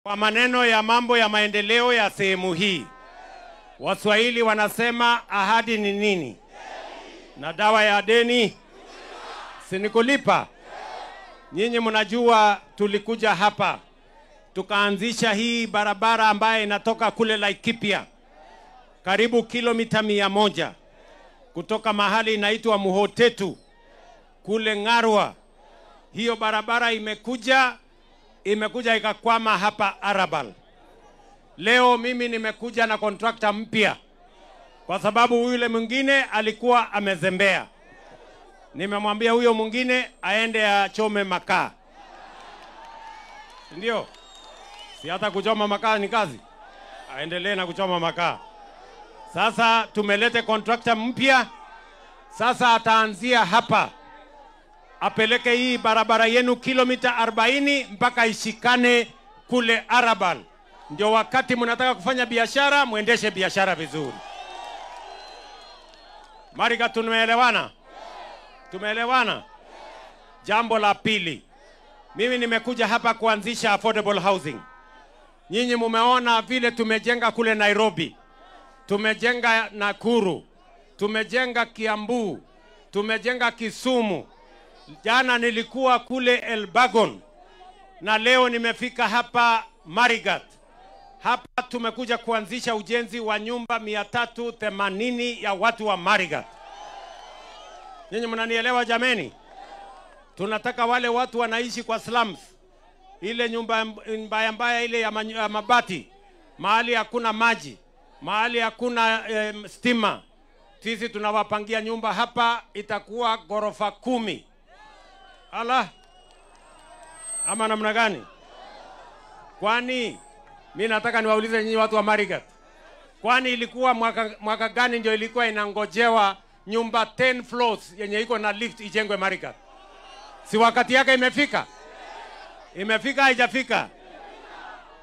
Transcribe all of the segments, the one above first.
Kwa maneno ya mambo ya maendeleo ya sehemu hii, Waswahili wanasema ahadi ni nini? Na dawa ya deni si ni kulipa. Nyinyi mnajua tulikuja hapa tukaanzisha hii barabara ambaye inatoka kule Laikipia karibu kilomita 100 kutoka mahali inaitwa Muhotetu kule Ngarwa. Hiyo barabara imekuja ikakwama hapa Arabal. Leo mimi nimekuja na kontrakta mpya kwa sababu yule mwingine alikuwa amezembea. Nimemwambia huyo mwingine aende achome makaa. Ndio? Si hata kuchoma makaa ni kazi. Aendelee na kuchoma makaa. Sasa tumelete kontrakta mpya. Sasa ataanzia hapa. Apeleke hii barabara yenu kilomita 40 mpaka ishikane kule Arabal. Ndio wakati mnataka kufanya biashara, muendeshe biashara vizuri. Marigat, tumeelewana? Tumeelewana? Jambo la pili. Mimi nimekuja hapa kuanzisha affordable housing. Nyinyi mumeona vile tumejenga kule Nairobi. Tumejenga Nakuru. Tumejenga Kiambu. Tumejenga Kisumu. Jana nilikuwa kule Elbagon. Na leo nimefika hapa Marigat. Hapa tumekuja kuanzisha ujenzi wa nyumba 380 ya watu wa Marigat. Nyinyi mnanielewa jameni? Tunataka wale watu wanaishi kwa slums. Ile nyumba mbaya ile ya mabati. Mahali hakuna maji. Mahali hakuna stima. Sisi tunawapangia nyumba hapa itakuwa ghorofa 10. Ala. Ama namna gani? Kwani mimi nataka niwaulize nyinyi watu wa Marigat. Kwani ilikuwa mwaka gani ndio ilikuwa inangojewa nyumba 10 floors yenye iko na lift ijengwe Marigat? Si wakati yake imefika? Imefika haijafika?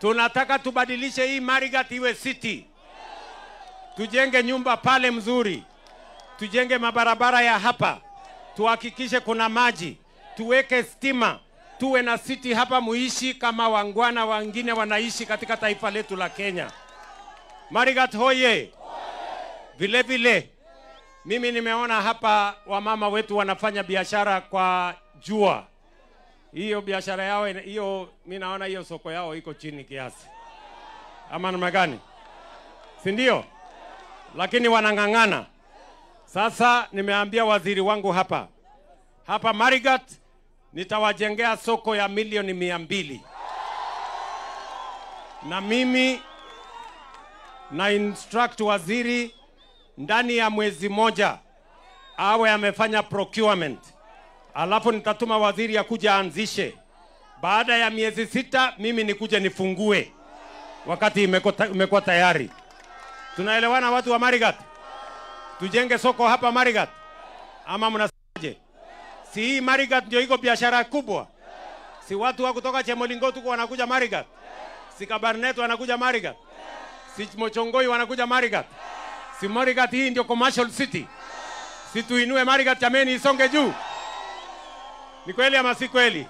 Tunataka tubadilishe hii Marigat iwe city. Tujenge nyumba pale mzuri. Tujenge mabarabara ya hapa. Tuhakikishe kuna maji. Tuweke stima. Tuwe na city hapa muishi kama wangwana wengine wanaishi katika taifa letu la Kenya. Marigat hoye! Vile vile, mimi nimeona hapa wamama wetu wanafanya biashara kwa jua. Hiyo biashara yao, hiyo mimi naona hiyo soko yao iko chini kiasi. Ama namna gani? Si ndio? Lakini wanang'ang'ana. Sasa nimeambia waziri wangu hapa Marigat nitawajengea soko ya milioni 200. Na mimi na instruct waziri ndani ya mwezi moja awe amefanya procurement. Alafu nitatuma waziri ya kuja anzishe. Baada ya miezi 6 mimi nikuje nifungue wakati imekuwa tayari. Tunaelewana watu wa Marigat? Tujenge soko hapa Marigat? Ama mnasemaje? Si hii Marigat ndio iko biashara kubwa? Si watu wa kutoka Chemolingo tuko wanakuja Marigat? Si Kabarnet wanakuja Marigat? Si Mochongoi wanakuja Marigat? Si Marigat hii ndio commercial city? Si tuinue Marigat jameni isonge juu? Ni kweli ama si kweli?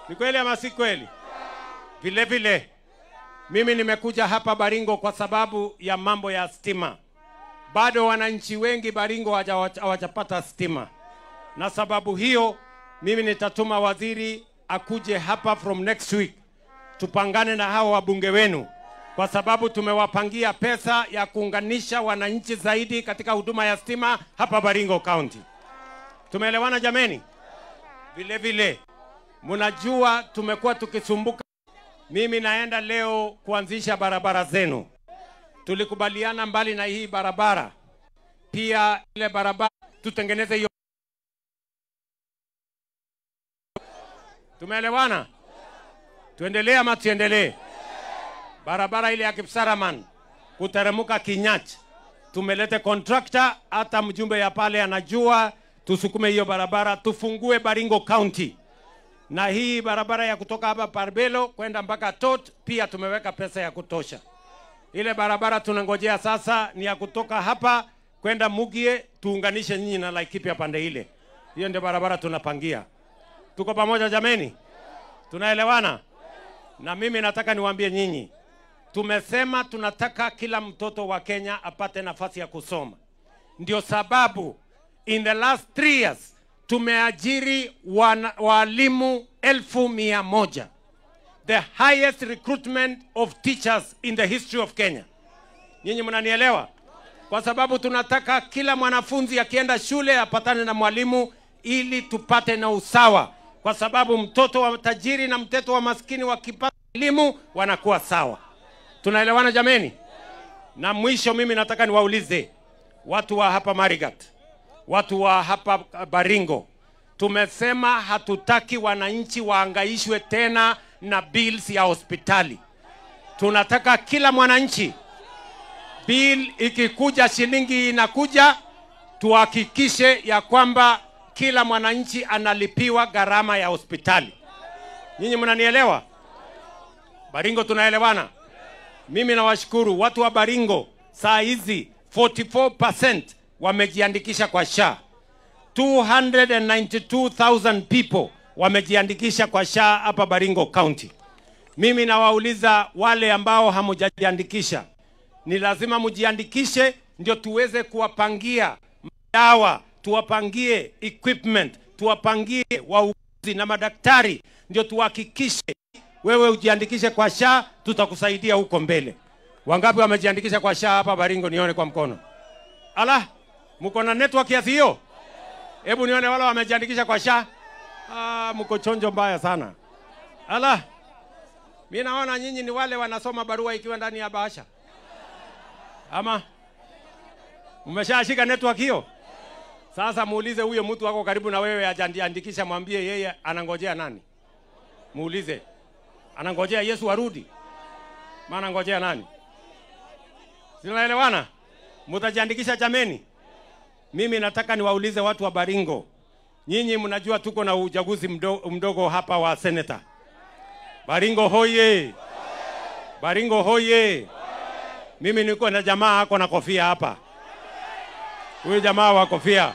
Ni kweli ama si kweli? Vile vile mimi nimekuja hapa Baringo kwa sababu ya mambo ya stima. Bado wananchi wengi Baringo hawajapata stima. Na sababu hiyo mimi nitatuma waziri akuje hapa from next week. Tupangane na hao wabunge wenu kwa sababu tumewapangia pesa ya kuunganisha wananchi zaidi katika huduma ya stima hapa Baringo County. Tumeelewana jameni? Vile vile mnajua tumekuwa tukisumbuka. Mimi naenda leo kuanzisha barabara zenu. Tulikubaliana mbali na hii barabara pia ile barabara tutengeneze hiyo. Tumeelewana? Tuendelee ama tuendelee? Barabara ile ya Kipsaraman kuteremuka Kinyach. Tumelete contractor, hata mjumbe ya pale anajua, tusukume hiyo barabara tufungue Baringo County. Na hii barabara ya kutoka hapa Parbelo kwenda mpaka Tot pia tumeweka pesa ya kutosha. Ile barabara tunangojea sasa ni ya kutoka hapa kwenda Mugie tuunganishe nyinyi na Laikipia pande ile. Hiyo ndio barabara tunapangia. Tuko pamoja jameni? Tunaelewana? Na mimi nataka niwaambie nyinyi, tumesema tunataka kila mtoto wa Kenya apate nafasi ya kusoma. Ndio sababu in the last 3 years tumeajiri walimu 1,100. The highest recruitment of teachers in the history of Kenya. Nyinyi mnanielewa? Kwa sababu tunataka kila mwanafunzi akienda shule apatane na mwalimu ili tupate na usawa. Kwa sababu mtoto wa tajiri na mtoto wa maskini wakipata elimu wanakuwa sawa. Tunaelewana jameni? Na mwisho mimi nataka niwaulize watu wa hapa Marigat, watu wa hapa Baringo. Tumesema hatutaki wananchi waangaishwe tena na bills ya hospitali. Tunataka kila mwananchi, bill ikikuja shilingi inakuja, tuhakikishe ya kwamba kila mwananchi analipiwa gharama ya hospitali. Nyinyi mnanielewa? Baringo tunaelewana? Mimi nawashukuru watu wa Baringo, saa hizi 44% wamejiandikisha kwa SHA. 292,000 people wamejiandikisha kwa SHA hapa Baringo County. Mimi nawauliza wale ambao hamujajiandikisha, ni lazima mujiandikishe ndio tuweze kuwapangia dawa, tuwapangie equipment, tuwapangie wauguzi na madaktari, ndio tuhakikishe wewe ujiandikishe kwa SHA, tutakusaidia huko mbele. Wangapi wamejiandikisha kwa SHA hapa Baringo? Nione kwa mkono. Ala, mko na network kiasi hiyo? Hebu nione wale wamejiandikisha kwa SHA. Mko chonjo mbaya sana. Ala, mimi naona nyinyi ni wale wanasoma barua ikiwa ndani ya bahasha. Ama umeshashika network hiyo? Sasa muulize huyo mtu wako karibu na wewe ajiandikisha, mwambie yeye anangojea nani? Muulize. Anangojea Yesu arudi? Maana anangojea nani? Tunaelewana? Mtajiandikisha jameni? Mimi nataka niwaulize watu wa Baringo. Nyinyi mnajua tuko na uchaguzi mdogo hapa wa senator. Baringo hoye! Baringo hoye! Mimi niko na jamaa ako na kofia hapa. Huyu jamaa wa kofia.